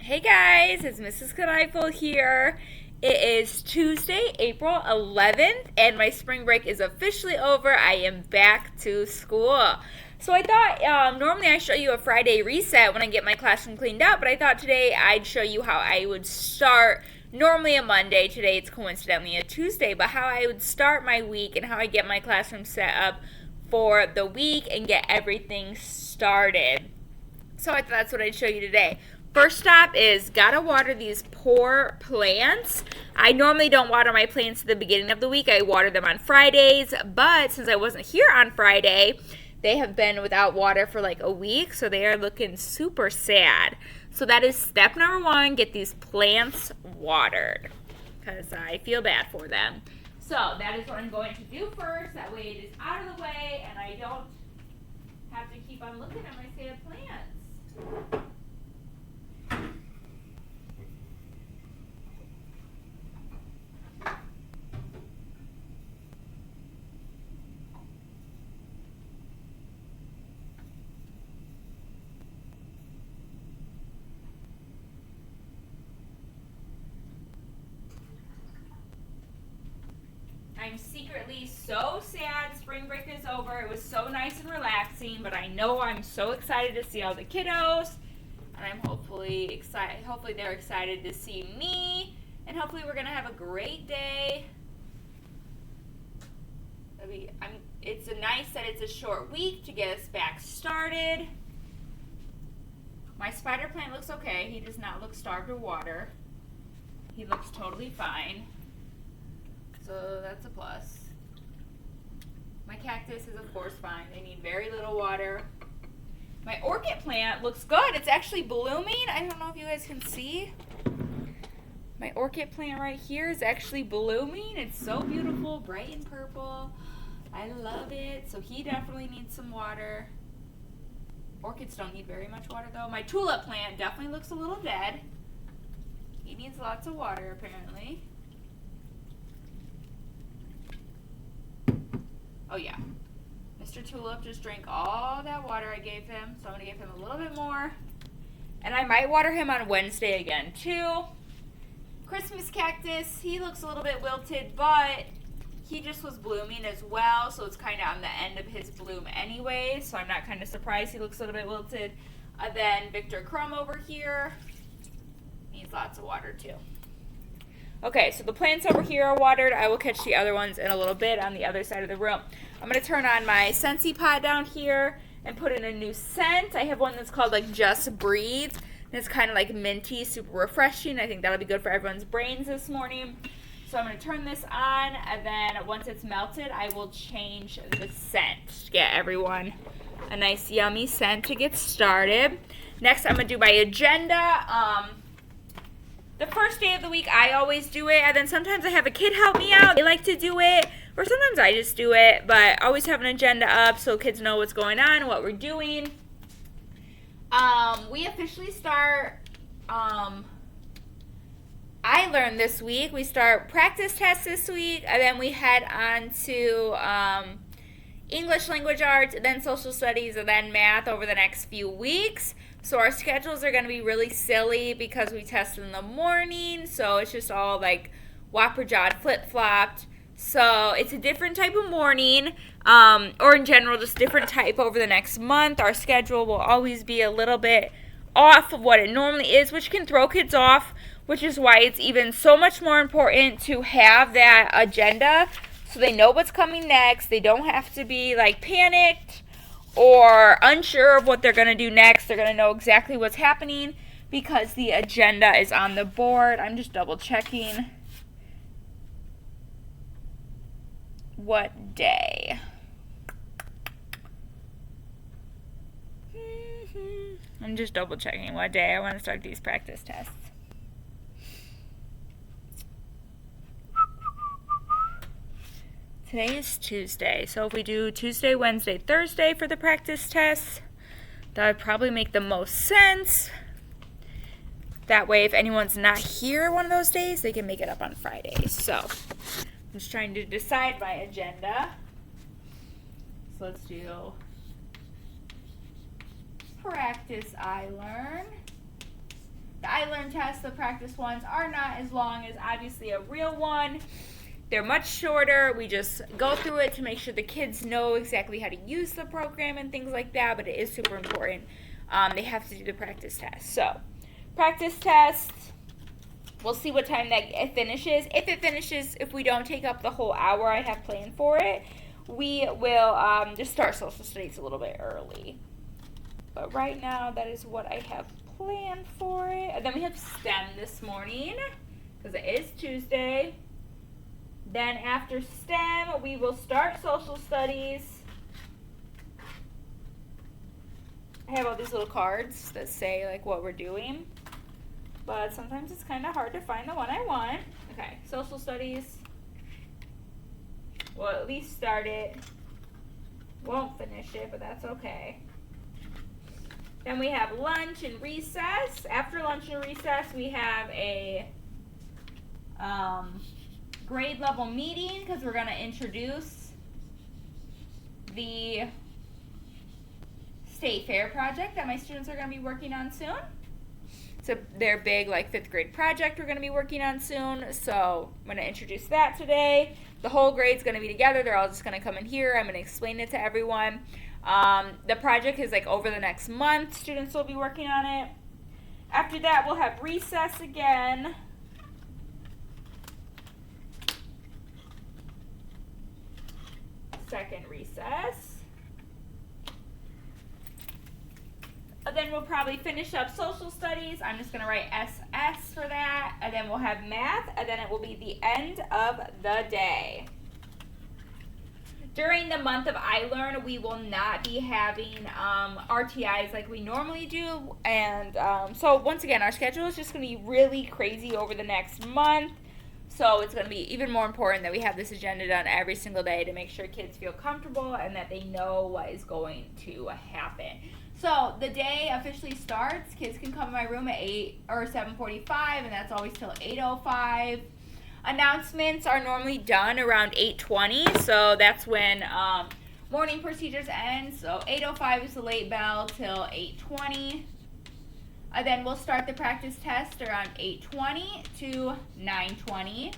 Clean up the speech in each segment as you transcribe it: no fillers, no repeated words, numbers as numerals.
Hey guys, it's Mrs. Kneifel here. It is Tuesday, April 11th, and my spring break is officially over. I am back to school. So I thought, normally I show you a Friday reset when I get my classroom cleaned up, but I thought today I'd show you how I would start, normally a Monday, today it's coincidentally a Tuesday, but how I would start my week and how I get my classroom set up for the week and get everything started. So I thought that's what I'd show you today. First stop is gotta water these poor plants. I normally don't water my plants at the beginning of the week. I water them on Fridays, but since I wasn't here on Friday, they have been without water for like a week, so they are looking super sad. So that is step number one, get these plants watered, because I feel bad for them. So that is what I'm going to do first. That way it is out of the way, and I don't have to keep on looking at my sad plants. I'm secretly so sad spring break is over. It was so nice and relaxing, but I know I'm so excited to see all the kiddos, and I'm hopefully they're excited to see me, and hopefully we're gonna have a great day. It's nice that it's a short week to get us back started. My spider plant looks okay. He does not look starved of water. He looks totally fine. So that's a plus. My cactus is of course fine. They need very little water. My orchid plant looks good. It's actually blooming. I don't know if you guys can see. My orchid plant right here is actually blooming. It's so beautiful, bright and purple. I love it. So he definitely needs some water. Orchids don't need very much water though. My tulip plant definitely looks a little dead. He needs lots of water apparently. Oh yeah, Mr. Tulip just drank all that water I gave him, so I'm going to give him a little bit more. And I might water him on Wednesday again too. Christmas cactus, he looks a little bit wilted, but he just was blooming as well, so it's kind of on the end of his bloom anyway, so I'm not kind of surprised he looks a little bit wilted. Then Victor Crumb over here needs lots of water too. Okay, so the plants over here are watered. I will catch the other ones in a little bit on the other side of the room. I'm going to turn on my Scentsy pot down here and put in a new scent. I have one that's called like Just Breathe. And it's kind of like minty, super refreshing. I think that'll be good for everyone's brains this morning. So I'm going to turn this on, and then once it's melted, I will change the scent to get everyone a nice yummy scent to get started. Next, I'm going to do my agenda. The first day of the week, I always do it, and then sometimes I have a kid help me out. They like to do it, or sometimes I just do it, but I always have an agenda up so kids know what's going on, what we're doing. We officially start, I learned this week, we start practice tests this week, and then we head on to English language arts, and then social studies, and then math over the next few weeks. So our schedules are going to be really silly because we test in the morning. So it's just all like whopper-jawed, flip-flopped. So it's a different type of morning, or in general, just different type over the next month. Our schedule will always be a little bit off of what it normally is, which can throw kids off, which is why it's even so much more important to have that agenda so they know what's coming next. They don't have to be like panicked or unsure of what they're going to do next. They're going to know exactly what's happening because the agenda is on the board. I'm just double checking what day. I'm just double checking what day I want to start these practice tests. Today is Tuesday, so if we do Tuesday, Wednesday, Thursday for the practice tests, that would probably make the most sense. That way, if anyone's not here one of those days, they can make it up on Friday. So, I'm just trying to decide my agenda. So let's do practice I learn. The iLearn tests, the practice ones, are not as long as obviously a real one. They're much shorter. We just go through it to make sure the kids know exactly how to use the program and things like that, but it is super important. They have to do the practice test. So, practice test, we'll see what time that it finishes. If it finishes, if we don't take up the whole hour I have planned for it, we will just start social studies a little bit early. But right now, that is what I have planned for it. And then we have STEM this morning, because it is Tuesday. Then after STEM, we will start social studies. I have all these little cards that say like what we're doing, but sometimes it's kind of hard to find the one I want. Okay, social studies. We'll at least start it. Won't finish it, but that's okay. Then we have lunch and recess. After lunch and recess, we have a grade level meeting because we're going to introduce the state fair project that my students are going to be working on soon. It's their big like 5th grade project we're going to be working on soon. So I'm going to introduce that today. The whole grade's going to be together. They're all just going to come in here. I'm going to explain it to everyone. The project is like over the next month. Students will be working on it. After that, we'll have recess again. Second recess. And then we'll probably finish up social studies. I'm just going to write SS for that. And then we'll have math. And then it will be the end of the day. During the month of iLearn, we will not be having RTIs like we normally do. And so once again, our schedule is just going to be really crazy over the next month. So it's going to be even more important that we have this agenda done every single day to make sure kids feel comfortable and that they know what is going to happen. So the day officially starts. Kids can come in my room at 8 or 7:45, and that's always till 8:05. Announcements are normally done around 8:20, so that's when morning procedures end. So 8:05 is the late bell till 8:20. And then we'll start the practice test around 8:20 to 9:20.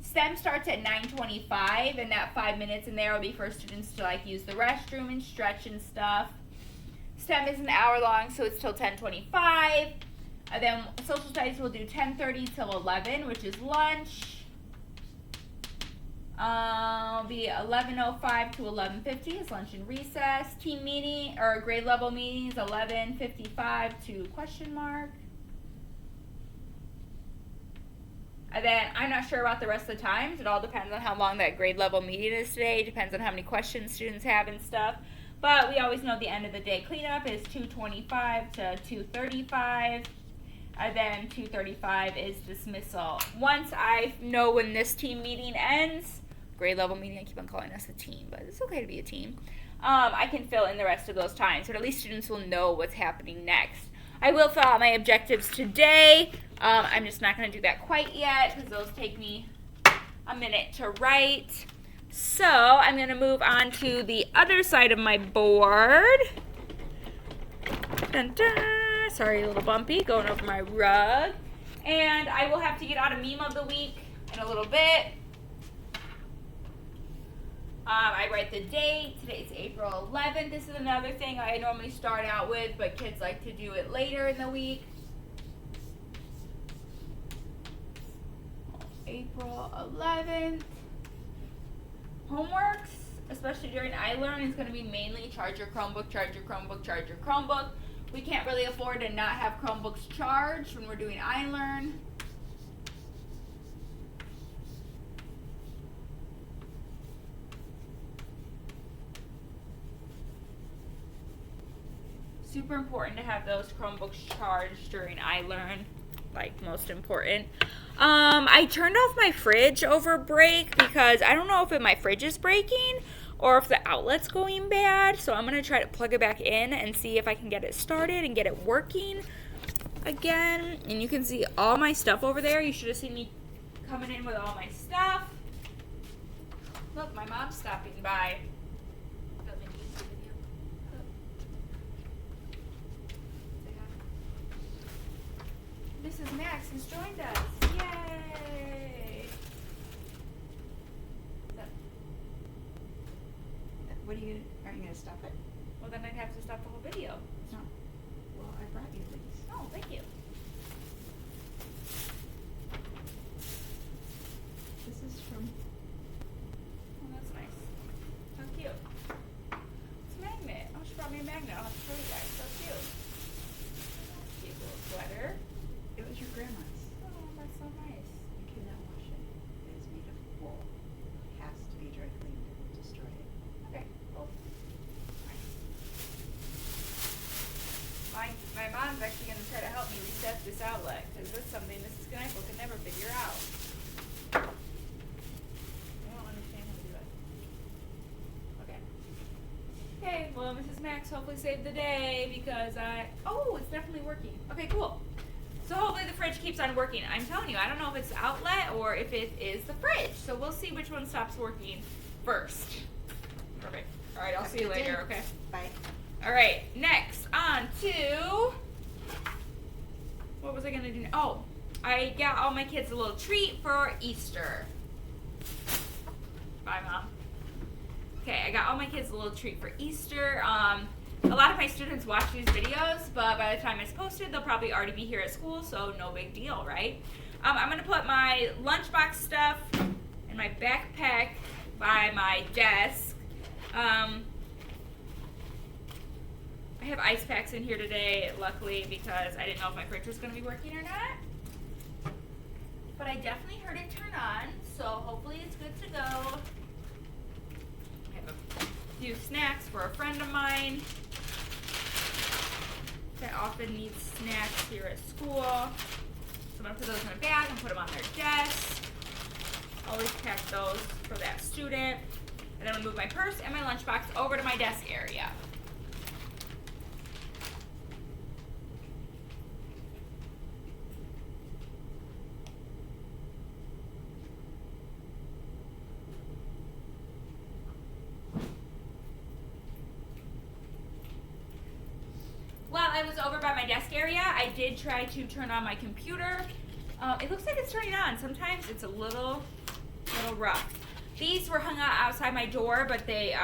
STEM starts at 9:25, and that 5 minutes in there will be for students to like use the restroom and stretch and stuff. STEM is an hour long, so it's till 10:25. And then social studies will do 10:30 till 11, which is lunch. Be 11:05 to 11:50 is lunch and recess. Team meeting or grade level meetings 11:55 to question mark. And then I'm not sure about the rest of the times. It all depends on how long that grade level meeting is today. It depends on how many questions students have and stuff. But we always know the end of the day cleanup is 2:25 to 2:35. And then 2:35 is dismissal. Once I know when this team meeting ends, grade level meeting, I keep on calling us a team, but it's okay to be a team. I can fill in the rest of those times, but at least students will know what's happening next. I will fill out my objectives today. I'm just not going to do that quite yet because those take me a minute to write. So I'm going to move on to the other side of my board. Dun, dun. Sorry, a little bumpy, going over my rug. And I will have to get out a meme of the week in a little bit. I write the date. Today's April 11th. This is another thing I normally start out with, but kids like to do it later in the week. April 11th. Homeworks, especially during iLearn, is going to be mainly charge your Chromebook, charge your Chromebook, charge your Chromebook. We can't really afford to not have Chromebooks charged when we're doing iLearn. Super important to have those Chromebooks charged during iLearn, like most important. I turned off my fridge over break because I don't know if my fridge is breaking or if the outlet's going bad. So I'm going to try to plug it back in and see if I can get it started and get it working again. And you can see all my stuff over there. You should have seen me coming in with all my stuff. Look, my mom's stopping by. Mrs. Max has joined us. Yay! What are you gonna stop it? Well, then I'd have to stop the whole video. No. Well, I brought you these. Oh, thank you. This is from. Oh, that's nice. How cute. It's a magnet. Oh, she brought me a magnet. I'll have to show you guys. So cute. That's a cute little sweater. It was your grandma's. Oh, that's so nice. You cannot wash it. It is made of wool. Has to be dry cleaned. Destroy it. Okay, cool. My mom's actually going to try to help me reset this outlet because that's something Mrs. Knife could never figure out. I don't understand how to do it. Okay. Okay, well, Mrs. Max hopefully saved the day because oh, it's definitely working. Okay, cool. So hopefully the fridge keeps on working. I'm telling you, I don't know if it's the outlet or if it is the fridge. So we'll see which one stops working first. Perfect. All right, I'll see you later, okay? Bye. All right, next on to, what was I gonna do? Oh, I got all my kids a little treat for Easter. Bye, Mom. Okay, I got all my kids a little treat for Easter. A lot of my students watch these videos, but by the time it's posted, they'll probably already be here at school, so no big deal, right? I'm gonna put my lunchbox stuff in my backpack by my desk. I have ice packs in here today, luckily, because I didn't know if my fridge was going to be working or not. But I definitely heard it turn on, so hopefully it's good to go. I have a few snacks for a friend of mine that often needs snacks here at school. So I'm going to put those in a bag and put them on their desk. Always pack those for that student. And then I'm going to move my purse and my lunchbox over to my desk area. While I was over by my desk area, I did try to turn on my computer. It looks like it's turning on. Sometimes it's a little rough. These were hung out outside my door, but they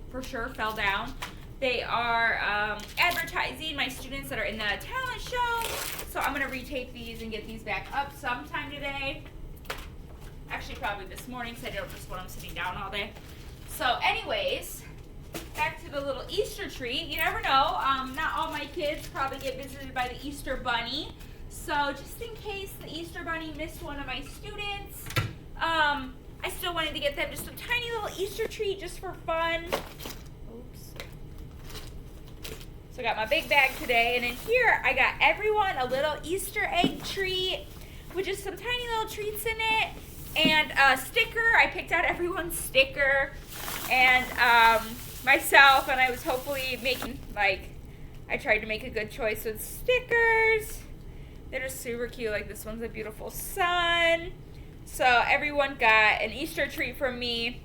for sure fell down. They are advertising my students that are in the talent show. So I'm gonna retape these and get these back up sometime today. Actually, probably this morning, because I don't just want them sitting down all day. So anyways, back to the little Easter treat. You never know. Not all my kids probably get visited by the Easter Bunny. So just in case the Easter Bunny missed one of my students, I still wanted to get them just a tiny little Easter treat just for fun. Oops. So I got my big bag today, and in here I got everyone a little Easter egg treat with just some tiny little treats in it, and a sticker. I picked out everyone's sticker, and myself, and I was hopefully making, I tried to make a good choice with stickers. They're just super cute. Like, this one's a beautiful sun. So everyone got an Easter treat from me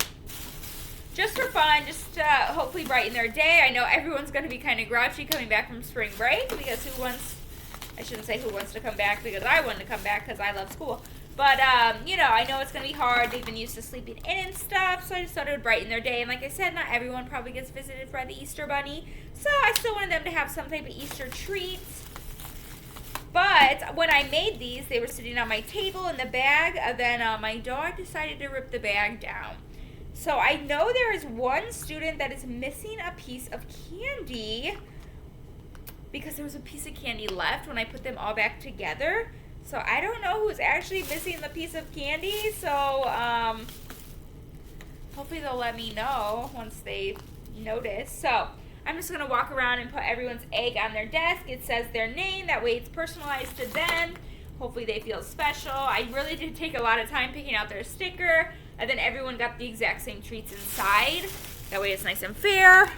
just for fun, just to hopefully brighten their day. I know everyone's going to be kind of grouchy coming back from spring break, because I shouldn't say who wants to come back, because I want to come back because I love school. But, you know, I know it's going to be hard. They've been used to sleeping in and stuff, so I just thought it would brighten their day. And like I said, not everyone probably gets visited by the Easter Bunny, so I still wanted them to have some type of Easter treat. But when I made these, they were sitting on my table in the bag, and then my dog decided to rip the bag down. So I know there is one student that is missing a piece of candy, because there was a piece of candy left when I put them all back together. So I don't know who's actually missing the piece of candy, so hopefully they'll let me know once they notice. So I'm just going to walk around and put everyone's egg on their desk. It says their name, that way it's personalized to them. Hopefully they feel special. I really did take a lot of time picking out their sticker, and then everyone got the exact same treats inside. That way it's nice and fair.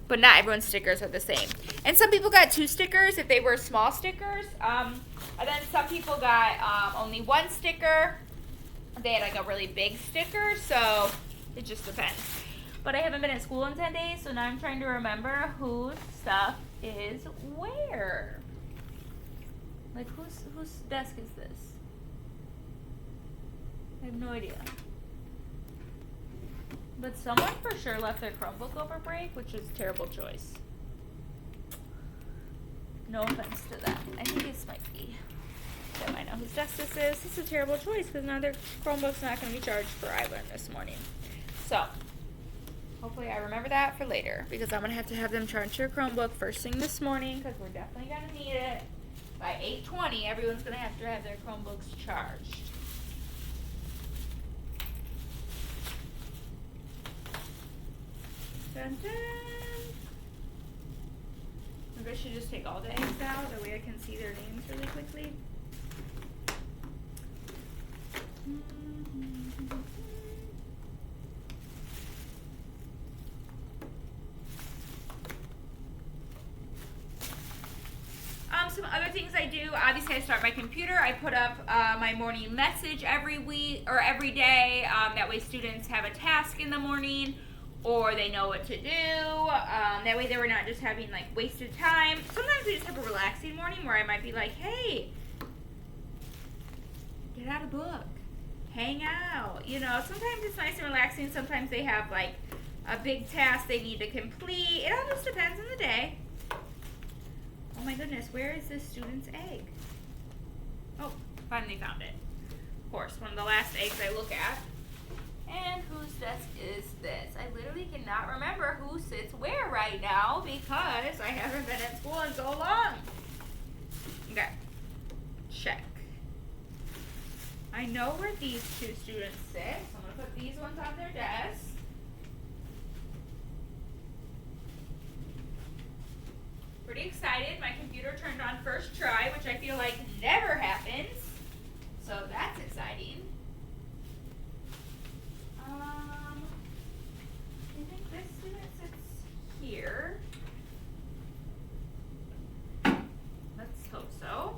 But not everyone's stickers are the same. And some people got 2 stickers if they were small stickers. And then some people got only 1 sticker. They had like a really big sticker, so it just depends. But I haven't been at school in 10 days, so now I'm trying to remember whose stuff is where. Like, whose desk is this? I have no idea. But someone for sure left their Chromebook over break, which is a terrible choice. No offense to them. I think this might be them. I know whose desk this is. This is a terrible choice because now their Chromebook's not going to be charged for iLearn this morning. So, hopefully I remember that for later because I'm going to have them charge their Chromebook first thing this morning because we're definitely going to need it. By 8:20, everyone's going to have their Chromebooks charged. Dun, dun. Maybe I should just take all the eggs out. That way I can see their names really quickly. Some other things I do, obviously I start my computer. I put up my morning message every week or every day. That way students have a task in the morning or they know what to do. That way they were not just having like wasted time. Sometimes we just have a relaxing morning where I might be like, hey, get out a book, hang out. You know, sometimes it's nice and relaxing. Sometimes they have like a big task they need to complete. It all just depends on the day. Oh my goodness, where is this student's egg? Oh, finally found it. Of course, one of the last eggs I look at. And whose desk is this? I literally cannot remember who sits where right now because I haven't been at school in so long. Okay, check. I know where these two students sit, so I'm going to put these ones on their desk. Pretty excited. My computer turned on first try, which I feel like never happens. So that's exciting. I think this student sits here. Let's hope so.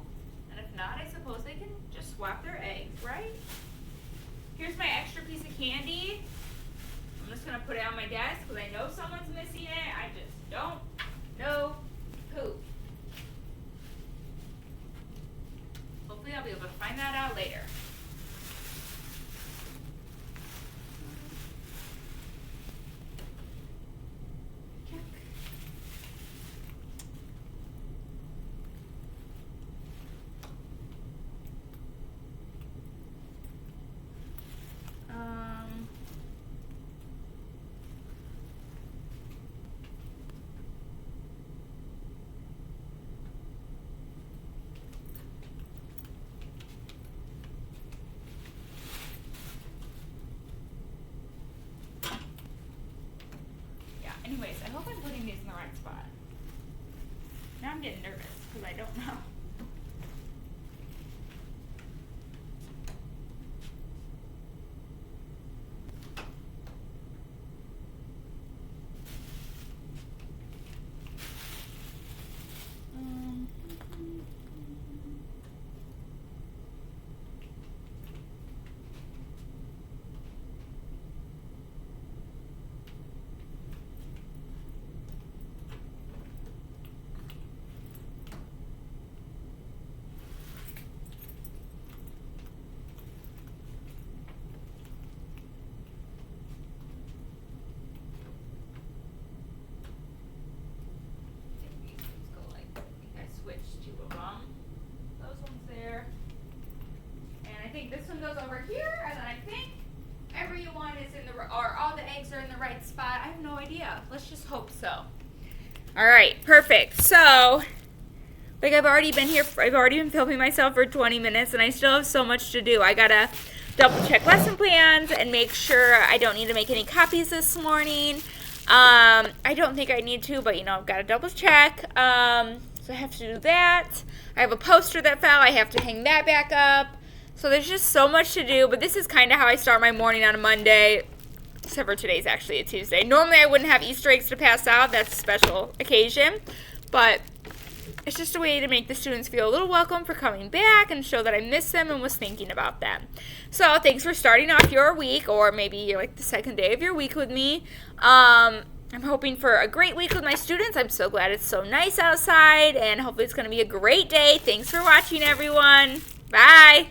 And if not, I suppose they can just swap their eggs, right? Here's my extra piece of candy. I'm just going to put it on my desk because I know someone's missing it. I just don't know who. Hopefully I'll be able to find that out later. Check. Anyways, I hope I'm putting these in the right spot. Now I'm getting nervous because I don't know. This one goes over here, and then I think everyone is in the, or all the eggs are in the right spot. I have no idea. Let's just hope so. All right, perfect. So, like I've already been filming myself for 20 minutes, and I still have so much to do. I gotta double check lesson plans and make sure I don't need to make any copies this morning. I don't think I need to, but you know, I've got to double check. So I have to do that. I have a poster that fell. I have to hang that back up. So there's just so much to do, but this is kind of how I start my morning on a Monday, except for today's actually a Tuesday. Normally I wouldn't have Easter eggs to pass out. That's a special occasion, but it's just a way to make the students feel a little welcome for coming back and show that I miss them and was thinking about them. So thanks for starting off your week, or maybe like the second day of your week with me. I'm hoping for a great week with my students. I'm so glad it's so nice outside, and hopefully it's going to be a great day. Thanks for watching, everyone. Bye.